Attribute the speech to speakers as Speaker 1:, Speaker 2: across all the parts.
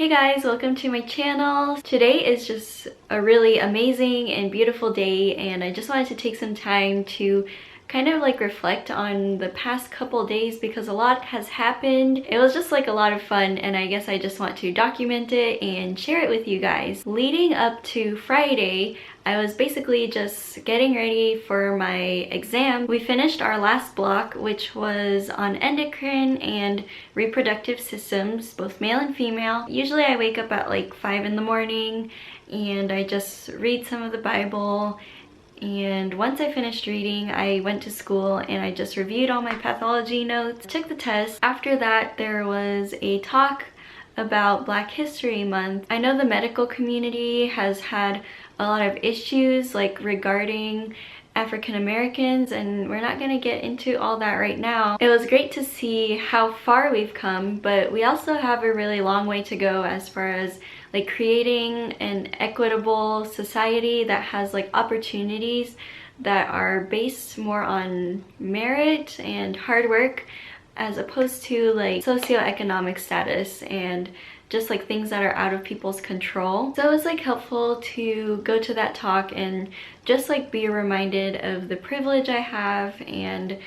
Speaker 1: Hey guys, welcome to my channel. Today is just a really amazing and beautiful day, and I just wanted to take some time to kind of like reflect on the past couple days because a lot has happened. It was just like a lot of fun, and I guess I just want to document it and share it with you guys. Leading up to Friday, I was basically just getting ready for my exam. We finished our last block, which was on endocrine and reproductive systems, both male and female. Usually I wake up at like 5 in the morning and I just read some of the Bible. And once I finished reading, I went to school and I just reviewed all my pathology notes, took the test. After that, there was a talk about Black History Month. I know the medical community has had a lot of issues like regarding African Americans, and we're not going to get into all that right now. It was great to see how far we've come, but we also have a really long way to go as far as like creating an equitable society that has like opportunities that are based more on merit and hard work as opposed to like socioeconomic status and just like things that are out of people's control. So it was like helpful to go to that talk and just like be reminded of the privilege I have and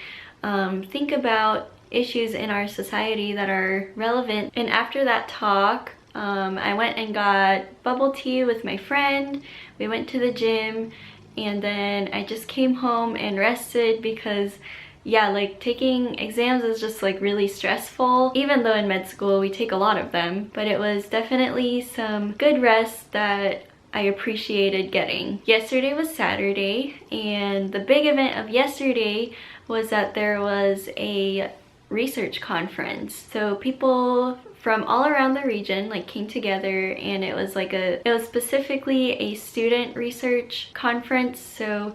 Speaker 1: think about issues in our society that are relevant. And after that talk, I went and got bubble tea with my friend. We went to the gym, and then I just came home and rested because yeah, like taking exams is just like really stressful, even though in med school we take a lot of them, but it was definitely some good rest that I appreciated getting. Yesterday was Saturday, and the big event of yesterday was that there was a research conference. So people from all around the region like came together, and it was specifically a student research conference. So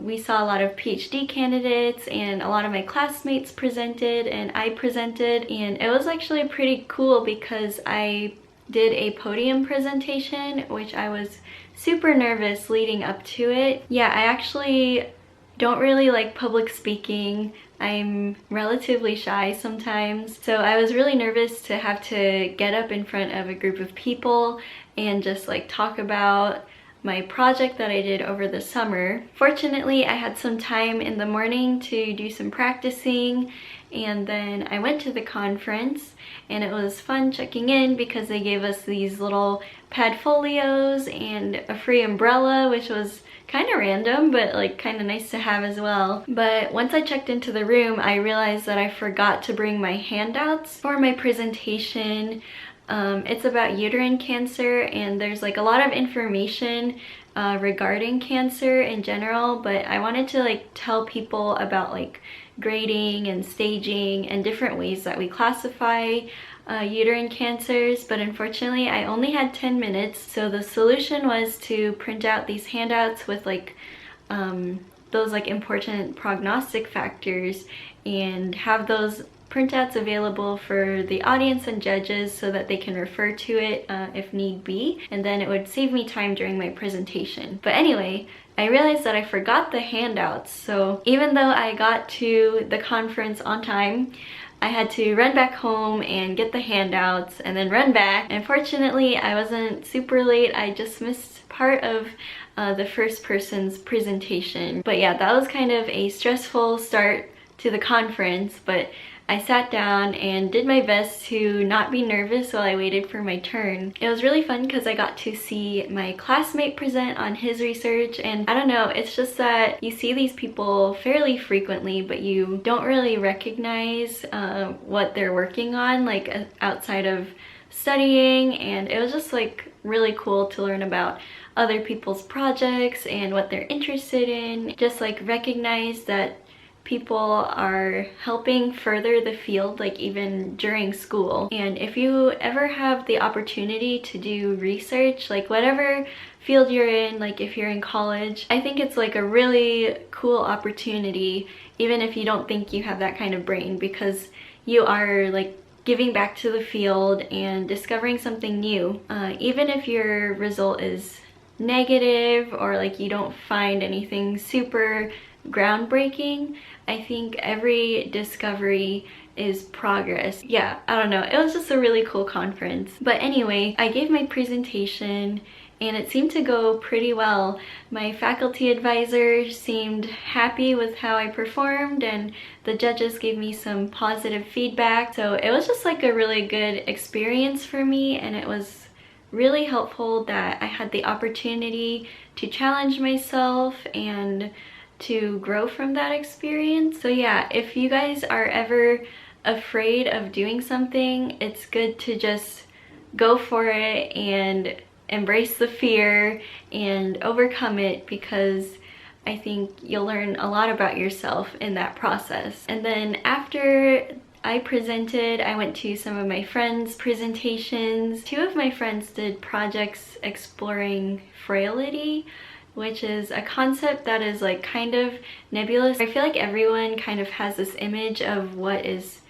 Speaker 1: we saw a lot of PhD candidates, and a lot of my classmates presented and I presented, and it was actually pretty cool because I did a podium presentation, which I was super nervous leading up to it. Yeah, I actually don't really like public speaking. I'm relatively shy sometimes, so I was really nervous to have to get up in front of a group of people and just like talk about my project that I did over the summer. Fortunately, I had some time in the morning to do some practicing, and then I went to the conference, and it was fun checking in because they gave us these little pad folios and a free umbrella, which was kind of random, but like kind of nice to have as well. But once I checked into the room, I realized that I forgot to bring my handouts for my presentation. It's about uterine cancer, and there's like a lot of information regarding cancer in general, but I wanted to like tell people about like grading and staging and different ways that we classify uterine cancers, but unfortunately I only had 10 minutes. So the solution was to print out these handouts with like those like important prognostic factors and have those printouts available for the audience and judges so that they can refer to it if need be, and then it would save me time during my presentation. But anyway, I realized that I forgot the handouts, so even though I got to the conference on time, I had to run back home and get the handouts and then run back. And fortunately, I wasn't super late. I just missed part of the first person's presentation. But yeah, that was kind of a stressful start to the conference, but I sat down and did my best to not be nervous while I waited for my turn. It was really fun because I got to see my classmate present on his research, and I don't know, it's just that you see these people fairly frequently, but you don't really recognize what they're working on like outside of studying, and it was just like really cool to learn about other people's projects and what they're interested in. Just like recognize that people are helping further the field like even during school. And if you ever have the opportunity to do research, like whatever field you're in, like if you're in college, I think it's like a really cool opportunity, even if you don't think you have that kind of brain, because you are like giving back to the field and discovering something new. Even if your result is negative or like you don't find anything super groundbreaking. I think every discovery is progress. Yeah, I don't know. It was just a really cool conference. But anyway, I gave my presentation and it seemed to go pretty well. My faculty advisor seemed happy with how I performed, and the judges gave me some positive feedback. So it was just like a really good experience for me, and it was really helpful that I had the opportunity to challenge myself and to grow from that experience. So yeah, if you guys are ever afraid of doing something, it's good to just go for it and embrace the fear and overcome it, because I think you'll learn a lot about yourself in that process. And then after I presented, I went to some of my friends' presentations. Two of my friends did projects exploring frailty, which is a concept that is like kind of nebulous. I feel like everyone kind of has this image of what is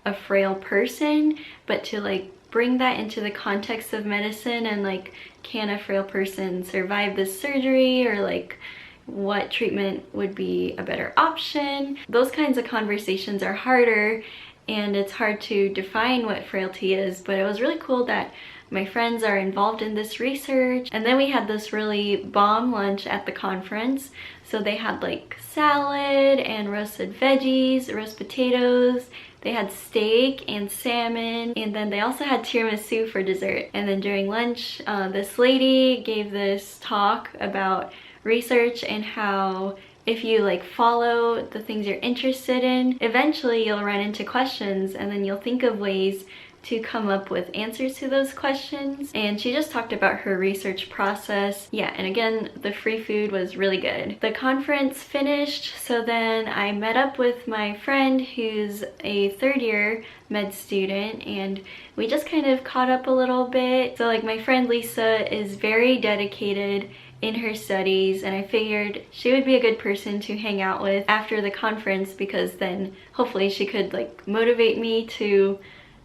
Speaker 1: a frail person, but to like bring that into the context of medicine and like, can a frail person survive this surgery, or like what treatment would be a better option? Those kinds of conversations are harder, and it's hard to define what frailty is, but it was really cool that my friends are involved in this research. And then we had this really bomb lunch at the conference. So they had like salad and roasted veggies, roast potatoes. They had steak and salmon, and then they also had tiramisu for dessert. And then during lunch, this lady gave this talk about research and how if you like follow the things you're interested in, eventually you'll run into questions, and then you'll think of ways to come up with answers to those questions. And she just talked about her research process. Yeah, and again, the free food was really good. The conference finished, so then I met up with my friend who's a third-year med student, and we just kind of caught up a little bit. So like, my friend Lisa is very dedicated in her studies, and I figured she would be a good person to hang out with after the conference, because then hopefully she could like motivate me to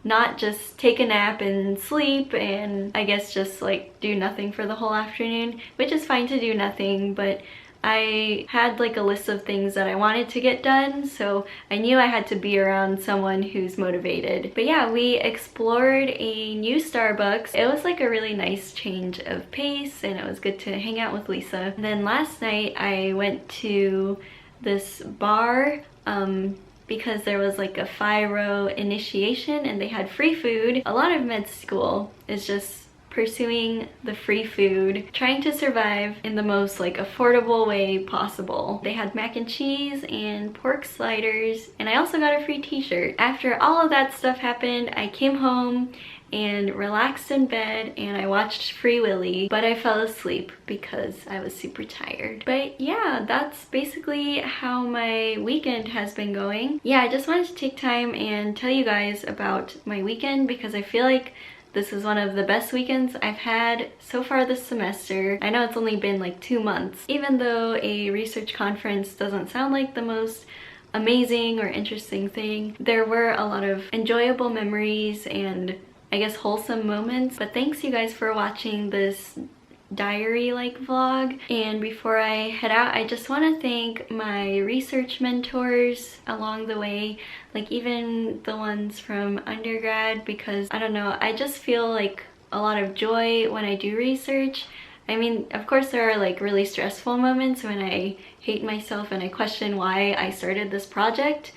Speaker 1: not just take a nap and sleep and I guess just like do nothing for the whole afternoon, which is fine to do nothing, but I had like a list of things that I wanted to get done, so I knew I had to be around someone who's motivated. But yeah, we explored a new Starbucks. It was like a really nice change of pace, and it was good to hang out with Lisa. And then last night I went to this bar because there was like a FIRO initiation and they had free food. A lot of med school is just pursuing the free food, trying to survive in the most like affordable way possible. They had mac and cheese and pork sliders, and I also got a free t-shirt. After all of that stuff happened, I came home and relaxed in bed and I watched Free Willy, but I fell asleep because I was super tired. But yeah, that's basically how my weekend has been going. Yeah, I just wanted to take time and tell you guys about my weekend, because I feel like this is one of the best weekends I've had so far this semester. I know it's only been like 2 months. Even though a research conference doesn't sound like the most amazing or interesting thing, there were a lot of enjoyable memories and I guess wholesome moments. But thanks you guys for watching this diary-like vlog. And before I head out, I just want to thank my research mentors along the way, like even the ones from undergrad, because I don't know, I just feel like a lot of joy when I do research. I mean, of course there are like really stressful moments when I hate myself and I question why I started this project,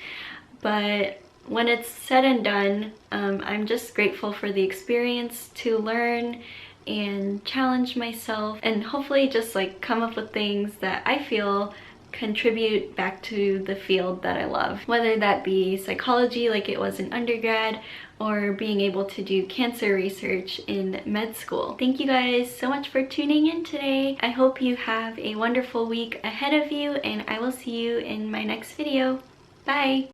Speaker 1: but when it's said and done, I'm just grateful for the experience to learn and challenge myself and hopefully just like come up with things that I feel contribute back to the field that I love, whether that be psychology like it was in undergrad or being able to do cancer research in med school. Thank you guys so much for tuning in today. I hope you have a wonderful week ahead of you, and I will see you in my next video. Bye!